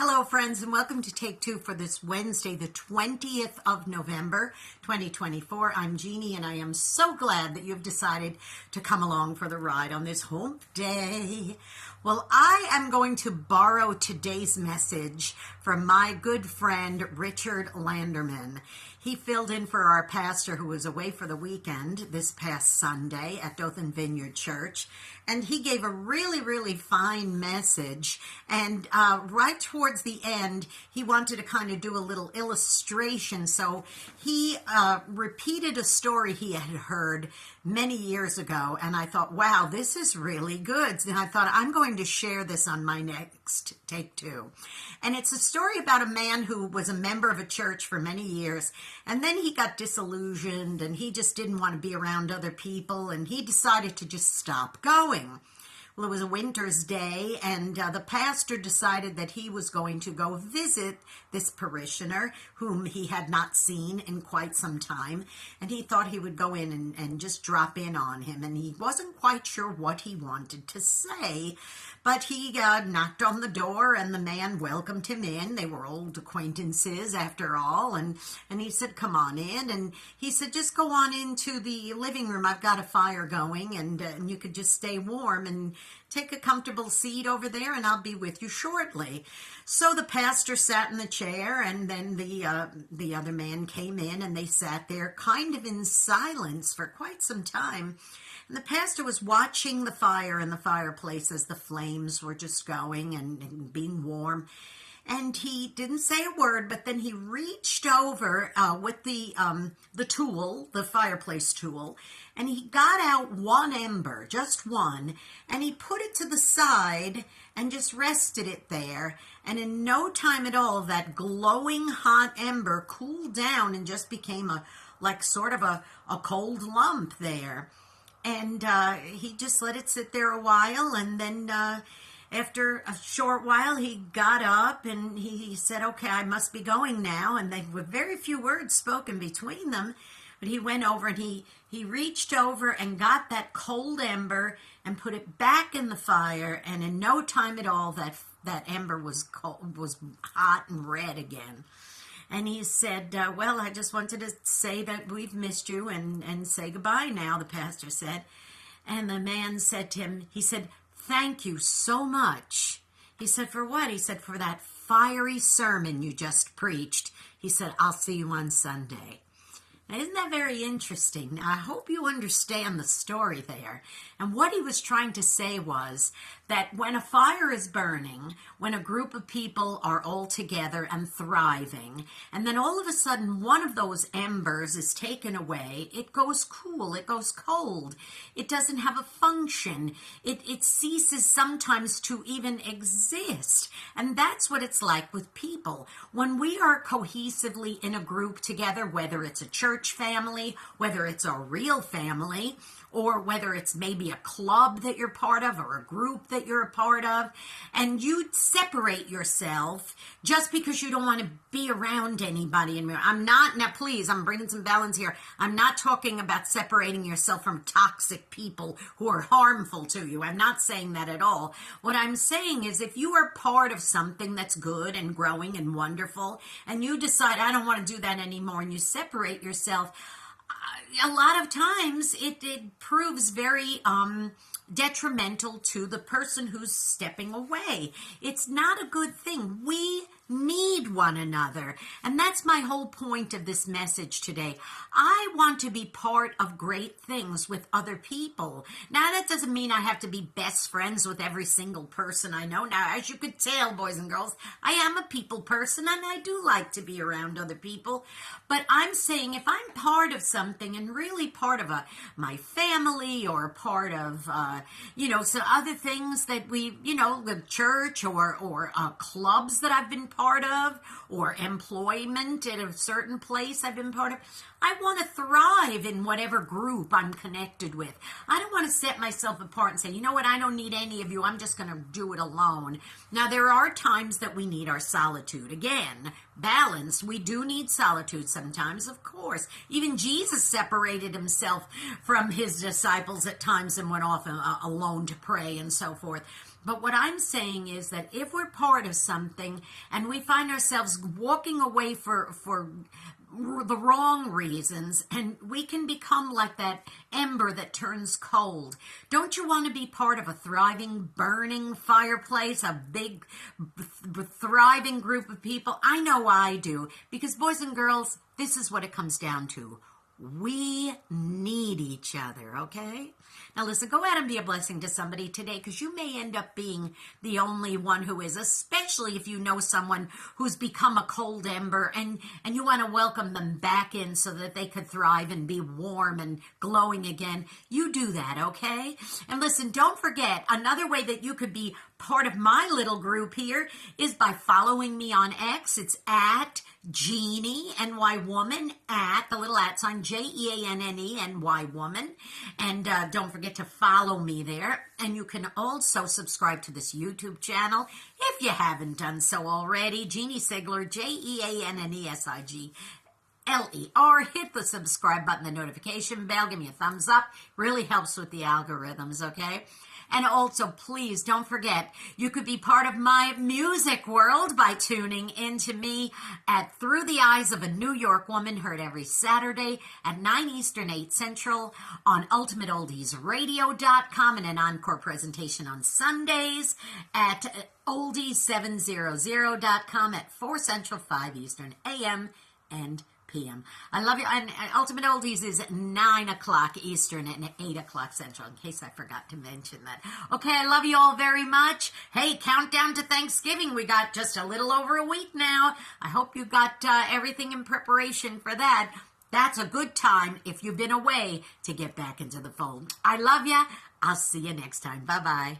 Hello, friends, and welcome to Take Two for this Wednesday, the 20th of November, 2024. I'm Jeannie, and I am so glad that you've decided to come along for the ride on this hump day. Well, I am going to borrow today's message from my good friend, Richard Landerman. He filled in for our pastor who was away for the weekend this past Sunday at Dothan Vineyard Church, and he gave a really fine message. And right towards the end, he wanted to kind of do a little illustration. So he repeated a story he had heard many years ago, and I thought, wow, this is really good. And I thought, I'm going to share this on my next Take Two. And it's a story about a man who was a member of a church for many years, and then he got disillusioned, and he just didn't want to be around other people, and he decided to just stop going. Well, it was a winter's day, and the pastor decided that he was going to go visit this parishioner whom he had not seen in quite some time, and he thought he would go in and just drop in on him, and he wasn't quite sure what he wanted to say, but he knocked on the door, and the man welcomed him in. They were old acquaintances after all, and he said, come on in, and he said, just go on into the living room. I've got a fire going, and you could just stay warm and take a comfortable seat over there, and I'll be with you shortly. So the pastor sat in the chair, and then the other man came in, and they sat there kind of in silence for quite some time. And the pastor was watching the fire in the fireplace as the flames were just going and being warm. And he didn't say a word, but then he reached over with the tool, the fireplace tool, and he got out one ember, just one, and he put it to the side and just rested it there. And in no time at all, that glowing hot ember cooled down and just became sort of a cold lump there. And he just let it sit there a while, and then after a short while, he got up and he said, okay, I must be going now. And there were very few words spoken between them, but he went over and he reached over and got that cold ember and put it back in the fire. And in no time at all, that ember was hot and red again. And he said, well, I just wanted to say that we've missed you and say goodbye now, the pastor said. And the man said to him, he said, thank you so much. He said, for what? He said, for that fiery sermon you just preached. He said, I'll see you on Sunday. Now, isn't that very interesting? Now, I hope you understand the story there. And what he was trying to say was that when a fire is burning, when a group of people are all together and thriving, and then all of a sudden one of those embers is taken away, it goes cool, it goes cold, it doesn't have a function, it ceases sometimes to even exist. And that's what it's like with people. When we are cohesively in a group together, whether it's a church family, whether it's a real family, or whether it's maybe a club that you're part of or a group that you're a part of, and you separate yourself just because you don't want to be around anybody. And now please, I'm bringing some balance here. I'm not talking about separating yourself from toxic people who are harmful to you. I'm not saying that at all. What I'm saying is if you are part of something that's good and growing and wonderful, and you decide, I don't want to do that anymore, and you separate yourself, a lot of times it proves very detrimental to the person who's stepping away. It's not a good thing. We need one another. And that's my whole point of this message today. I want to be part of great things with other people. Now, that doesn't mean I have to be best friends with every single person I know. Now, as you could tell, boys and girls, I am a people person, and I do like to be around other people. But I'm saying if I'm part of something and really part of my family or part of, some other things that we, the church or clubs that I've been part of, or employment at a certain place I've been part of, I want to thrive in whatever group I'm connected with. I don't want to set myself apart and say, you know what, I don't need any of you. I'm just going to do it alone. Now, there are times that we need our solitude. Again, balance. We do need solitude sometimes, of course. Even Jesus separated himself from his disciples at times and went off alone to pray and so forth. But what I'm saying is that if we're part of something and we find ourselves walking away for the wrong reasons, and we can become like that ember that turns cold. Don't you want to be part of a thriving, burning fireplace, a big, thriving group of people? I know I do, because boys and girls, this is what it comes down to. We need each other, okay? Now listen, go out and be a blessing to somebody today, because you may end up being the only one who is, especially if you know someone who's become a cold ember and you want to welcome them back in so that they could thrive and be warm and glowing again. You do that, okay? And listen, don't forget, another way that you could be part of my little group here is by following me on X. It's at Jeannie, N-Y woman, at the little at sign, Jeanne-Ny woman. And don't forget to follow me there. And you can also subscribe to this YouTube channel if you haven't done so already. Jeanne Sigler, Jeanne-Sigler. Hit the subscribe button, the notification bell. Give me a thumbs up. Really helps with the algorithms, okay? And also, please don't forget, you could be part of my music world by tuning into me at Through the Eyes of a New York Woman, heard every Saturday at 9 Eastern, 8 Central on UltimateOldiesRadio.com, and an encore presentation on Sundays at Oldies700.com at 4 Central, 5 Eastern, AM and PM. I love you. And Ultimate Oldies is at 9 o'clock Eastern and 8 o'clock Central, in case I forgot to mention that. Okay, I love you all very much. Hey, countdown to Thanksgiving. We got just a little over a week now. I hope you got everything in preparation for that. That's a good time, if you've been away, to get back into the fold. I love you. I'll see you next time. Bye-bye.